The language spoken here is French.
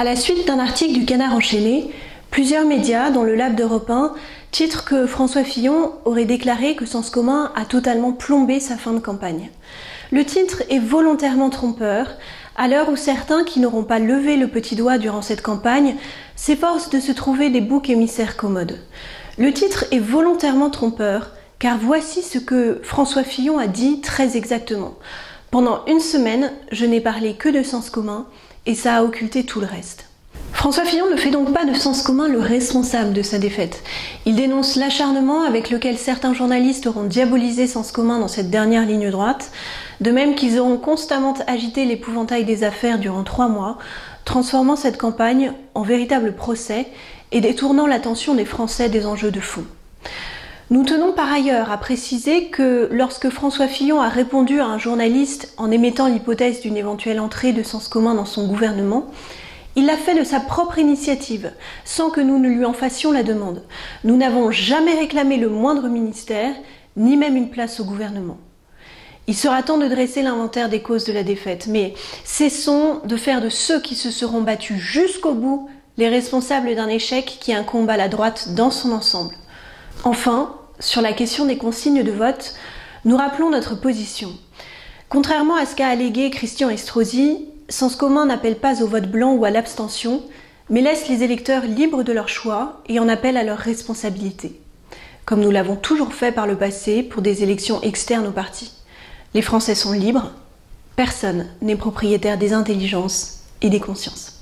À la suite d'un article du Canard enchaîné, plusieurs médias, dont le Lab d'Europe 1, titrent que François Fillon aurait déclaré que Sens commun a totalement plombé sa fin de campagne. Le titre est volontairement trompeur, à l'heure où certains qui n'auront pas levé le petit doigt durant cette campagne s'efforcent de se trouver des boucs émissaires commodes. Le titre est volontairement trompeur, car voici ce que François Fillon a dit très exactement. Pendant une semaine, je n'ai parlé que de Sens commun, et ça a occulté tout le reste. François Fillon ne fait donc pas de Sens commun le responsable de sa défaite. Il dénonce l'acharnement avec lequel certains journalistes auront diabolisé Sens commun dans cette dernière ligne droite, de même qu'ils auront constamment agité l'épouvantail des affaires durant 3 mois, transformant cette campagne en véritable procès et détournant l'attention des Français des enjeux de fond. Nous tenons par ailleurs à préciser que lorsque François Fillon a répondu à un journaliste en émettant l'hypothèse d'une éventuelle entrée de Sens commun dans son gouvernement, il l'a fait de sa propre initiative, sans que nous ne lui en fassions la demande. Nous n'avons jamais réclamé le moindre ministère, ni même une place au gouvernement. Il sera temps de dresser l'inventaire des causes de la défaite, mais cessons de faire de ceux qui se seront battus jusqu'au bout les responsables d'un échec qui incombe à la droite dans son ensemble. Enfin, sur la question des consignes de vote, nous rappelons notre position. Contrairement à ce qu'a allégué Christian Estrosi, Sens commun n'appelle pas au vote blanc ou à l'abstention, mais laisse les électeurs libres de leur choix et en appelle à leur responsabilité. Comme nous l'avons toujours fait par le passé pour des élections externes au parti. Les Français sont libres, personne n'est propriétaire des intelligences et des consciences.